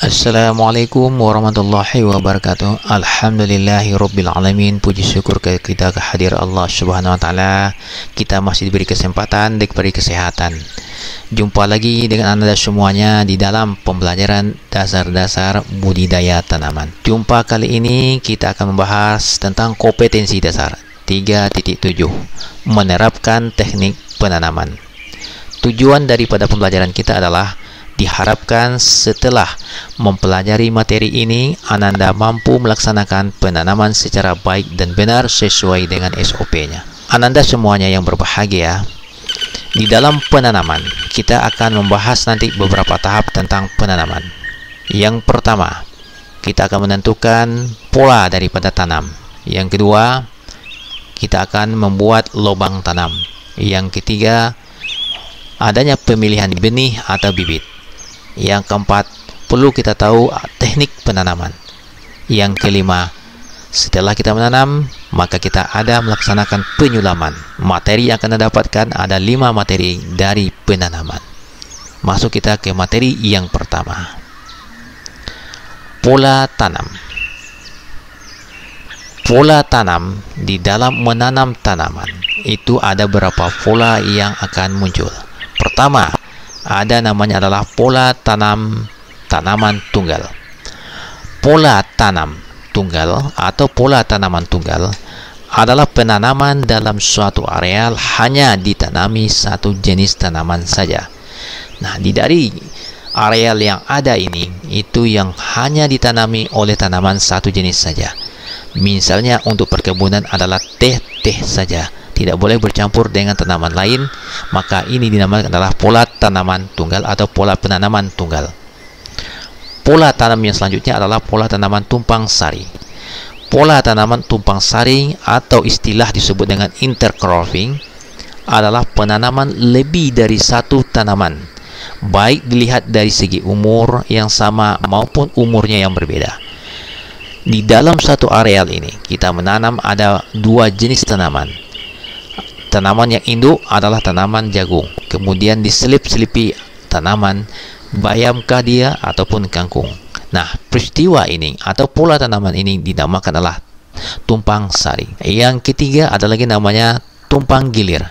Assalamualaikum warahmatullahi wabarakatuh. Alhamdulillahirabbil alamin. Puji syukur kita kehadiran Allah Subhanahu wa taala. Kita masih diberi kesempatan, diberi kesehatan. Jumpa lagi dengan Anda semuanya di dalam pembelajaran dasar-dasar budidaya tanaman. Jumpa kali ini kita akan membahas tentang kompetensi dasar 3.7, menerapkan teknik penanaman. Tujuan daripada pembelajaran kita adalah diharapkan setelah mempelajari materi ini, Ananda mampu melaksanakan penanaman secara baik dan benar sesuai dengan SOP-nya. Ananda semuanya yang berbahagia, di dalam penanaman kita akan membahas nanti beberapa tahap tentang penanaman. Yang pertama, kita akan menentukan pola daripada tanam. Yang kedua, kita akan membuat lubang tanam. Yang ketiga, adanya pemilihan benih atau bibit. Yang keempat, perlu kita tahu teknik penanaman. Yang kelima, setelah kita menanam, maka kita ada melaksanakan penyulaman. Materi yang akan dapatkan ada 5 materi dari penanaman. Masuk kita ke materi yang pertama. Pola tanam. Pola tanam di dalam menanam tanaman itu ada beberapa pola yang akan muncul. Pertama, ada namanya adalah pola tanaman tunggal. Pola tanam tunggal atau pola tanaman tunggal adalah penanaman dalam suatu areal hanya ditanami satu jenis tanaman saja. Nah, dari areal yang ada ini, itu yang hanya ditanami oleh tanaman satu jenis saja. Misalnya untuk perkebunan adalah teh saja, tidak boleh bercampur dengan tanaman lain, maka ini dinamakan adalah pola tanaman tunggal atau pola penanaman tunggal. Pola tanam yang selanjutnya adalah pola tanaman tumpang sari. Pola tanaman tumpang sari atau istilah disebut dengan intercropping adalah penanaman lebih dari satu tanaman, baik dilihat dari segi umur yang sama maupun umurnya yang berbeda. Di dalam satu areal ini kita menanam ada 2 jenis tanaman. Tanaman yang induk adalah tanaman jagung, kemudian diselip-selipi tanaman bayamkah dia ataupun kangkung. Nah, peristiwa ini atau pola tanaman ini dinamakan adalah tumpang sari. Yang ketiga ada lagi namanya tumpang gilir.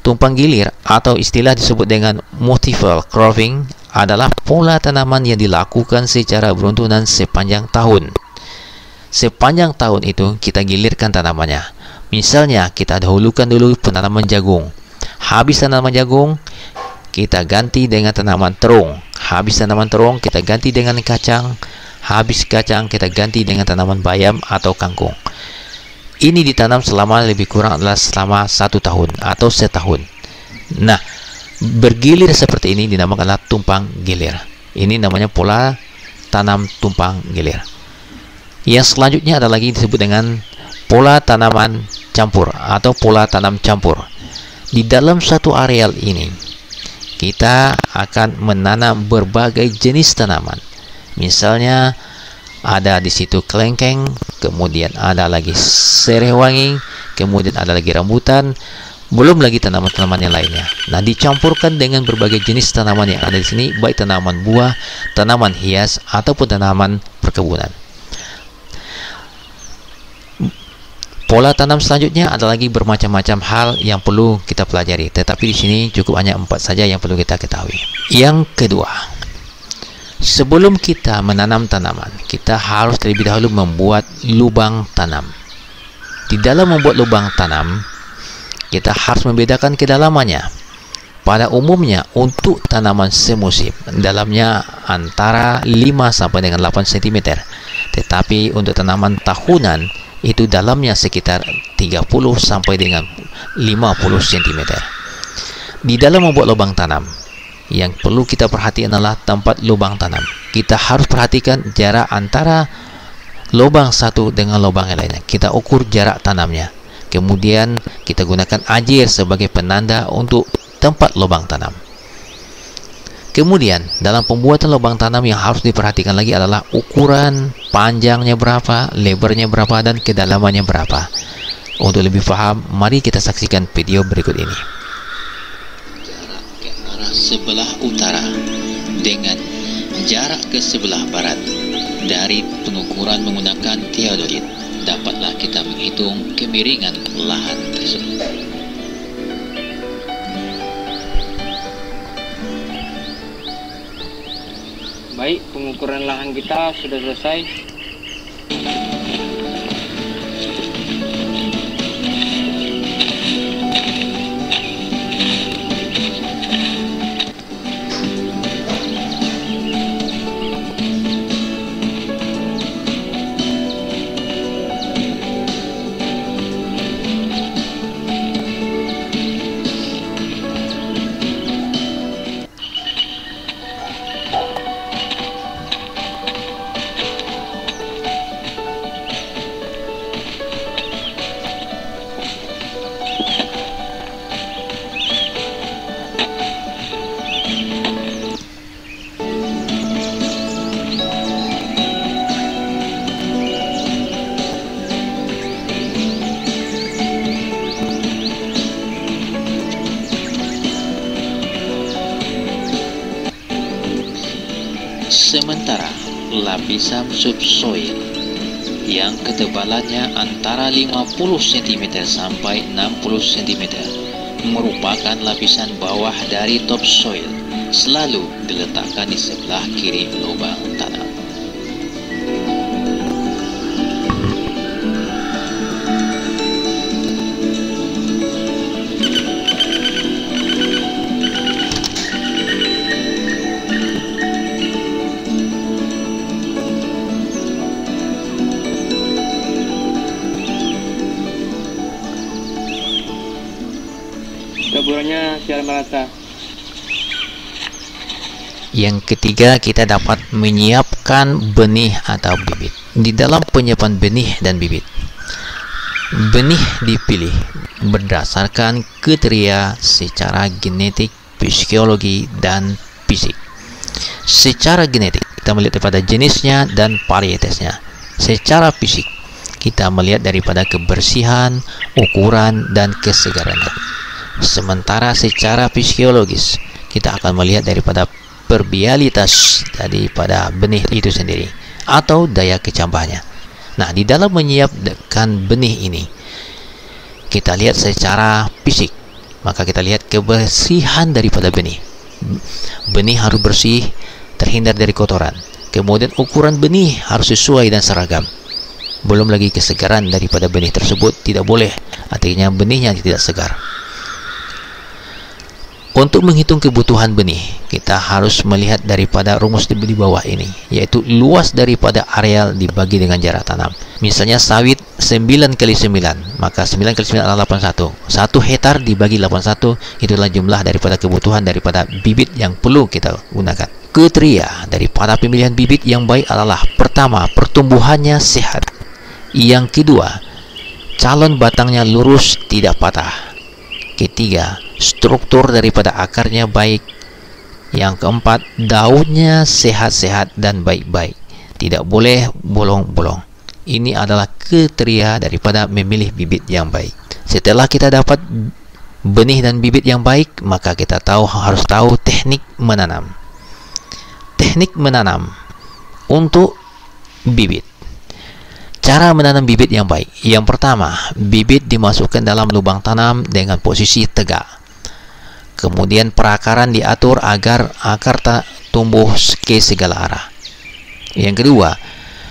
Tumpang gilir atau istilah disebut dengan multiple cropping adalah pola tanaman yang dilakukan secara beruntun sepanjang tahun. Sepanjang tahun itu kita gilirkan tanamannya. Misalnya kita dahulukan dulu penanaman jagung. Habis tanaman jagung, kita ganti dengan tanaman terung. Habis tanaman terung, kita ganti dengan kacang. Habis kacang, kita ganti dengan tanaman bayam atau kangkung. Ini ditanam selama lebih kurang adalah selama 1 tahun atau setahun. Nah, bergilir seperti ini dinamakan adalah tumpang gilir. Ini namanya pola tanam tumpang gilir. Yang selanjutnya ada lagi disebut dengan pola tanaman campur atau pola tanam campur. Di dalam satu areal ini kita akan menanam berbagai jenis tanaman. Misalnya ada di situ kelengkeng, kemudian ada lagi sereh wangi, kemudian ada lagi rambutan, belum lagi tanaman-tanaman yang lainnya. Nah, dicampurkan dengan berbagai jenis tanaman yang ada di sini, baik tanaman buah, tanaman hias ataupun tanaman perkebunan. Pola tanam selanjutnya ada lagi bermacam-macam hal yang perlu kita pelajari, tetapi di sini cukup hanya 4 saja yang perlu kita ketahui. Yang kedua, sebelum kita menanam tanaman, kita harus terlebih dahulu membuat lubang tanam. Di dalam membuat lubang tanam, kita harus membedakan kedalamannya. Pada umumnya untuk tanaman semusim, dalamnya antara 5 sampai dengan 8 cm. Tetapi untuk tanaman tahunan itu dalamnya sekitar 30 sampai dengan 50 cm. Di dalam membuat lubang tanam, yang perlu kita perhatikan adalah tempat lubang tanam. Kita harus perhatikan jarak antara lubang satu dengan lubang yang lainnya. Kita ukur jarak tanamnya. Kemudian kita gunakan ajir sebagai penanda untuk tempat lubang tanam. Kemudian dalam pembuatan lubang tanam yang harus diperhatikan lagi adalah ukuran panjangnya berapa, lebarnya berapa, dan kedalamannya berapa. Untuk lebih paham, mari kita saksikan video berikut ini. Jarak ke arah sebelah utara dengan Jarak ke sebelah barat dari pengukuran menggunakan theodolit dapatlah kita menghitung kemiringan lahan tersebut. Baik, pengukuran lahan kita sudah selesai. Sementara lapisan subsoil yang ketebalannya antara 50 cm sampai 60 cm merupakan lapisan bawah dari topsoil selalu diletakkan di sebelah kiri lubang tanam. Taburannya secara merata. Yang ketiga, kita dapat menyiapkan benih atau bibit. Di dalam penyiapan benih dan bibit, benih dipilih berdasarkan kriteria secara genetik, psikologi, dan fisik. Secara genetik, kita melihat daripada jenisnya dan varietasnya. Secara fisik, kita melihat daripada kebersihan, ukuran, dan kesegarannya. Sementara secara fisiologis, kita akan melihat daripada perbialitas daripada benih itu sendiri atau daya kecambahnya. Nah, di dalam menyiapkan benih ini, kita lihat secara fisik, maka kita lihat kebersihan daripada benih. Benih harus bersih, terhindar dari kotoran. Kemudian ukuran benih harus sesuai dan seragam. Belum lagi kesegaran daripada benih tersebut tidak boleh, artinya benihnya tidak segar. Untuk menghitung kebutuhan benih, kita harus melihat daripada rumus di bawah ini, yaitu luas daripada areal dibagi dengan jarak tanam. Misalnya sawit 9 kali 9, maka 9 kali 9 adalah 81. 1 hektar dibagi 81, itulah jumlah daripada kebutuhan daripada bibit yang perlu kita gunakan. Kriteria daripada pemilihan bibit yang baik adalah: pertama, pertumbuhannya sehat. Yang kedua, calon batangnya lurus, tidak patah. Ketiga, struktur daripada akarnya baik. Yang keempat, daunnya sehat-sehat dan baik-baik, tidak boleh bolong-bolong. Ini adalah kriteria daripada memilih bibit yang baik. Setelah kita dapat benih dan bibit yang baik, maka kita harus tahu teknik menanam. Teknik menanam untuk bibit. Cara menanam bibit yang baik. Yang pertama, bibit dimasukkan dalam lubang tanam dengan posisi tegak. Kemudian perakaran diatur agar akar tak tumbuh ke segala arah. Yang kedua,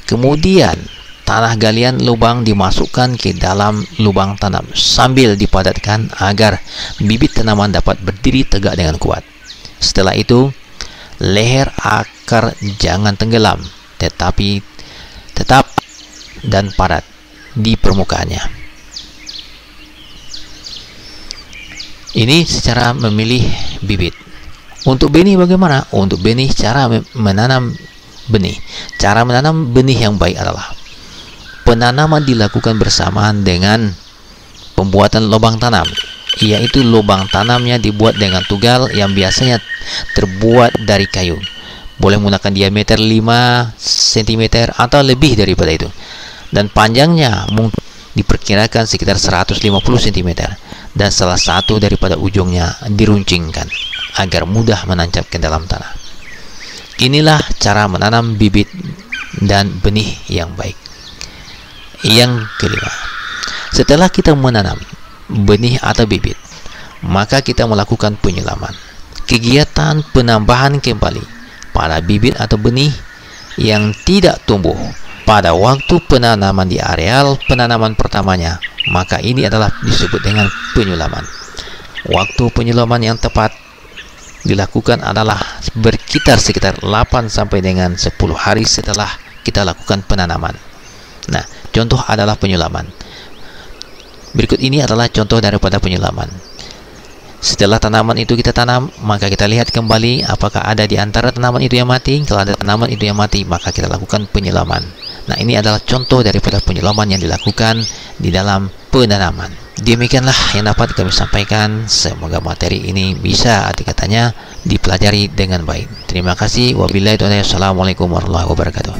kemudian tanah galian lubang dimasukkan ke dalam lubang tanam sambil dipadatkan agar bibit tanaman dapat berdiri tegak dengan kuat. Setelah itu, leher akar jangan tenggelam, tetapi tetap dan padat di permukaannya. Ini secara memilih bibit. Untuk benih bagaimana? Untuk benih, cara menanam benih. Cara menanam benih yang baik adalah penanaman dilakukan bersamaan dengan pembuatan lubang tanam, yaitu lubang tanamnya dibuat dengan tugal yang biasanya terbuat dari kayu. Boleh menggunakan diameter 5 cm atau lebih daripada itu. Dan panjangnya diperkirakan sekitar 150 cm, dan salah satu daripada ujungnya diruncingkan agar mudah menancap ke dalam tanah. Inilah cara menanam bibit dan benih yang baik. Yang kelima, setelah kita menanam benih atau bibit, maka kita melakukan penyelaman. Kegiatan penambahan kembali pada bibit atau benih yang tidak tumbuh pada waktu penanaman di areal penanaman pertamanya, maka ini adalah disebut dengan penyulaman. Waktu penyulaman yang tepat dilakukan adalah sekitar 8 sampai dengan 10 hari setelah kita lakukan penanaman. Nah, contoh adalah penyulaman. Berikut ini adalah contoh daripada penyulaman. Setelah tanaman itu kita tanam, maka kita lihat kembali apakah ada di antara tanaman itu yang mati. Kalau ada tanaman itu yang mati, maka kita lakukan penyelaman. Nah, ini adalah contoh daripada penyelaman yang dilakukan di dalam penanaman. Demikianlah yang dapat kami sampaikan. Semoga materi ini bisa arti katanya dipelajari dengan baik. Terima kasih. Wabillahi taufiq. Assalamualaikum warahmatullahi wabarakatuh.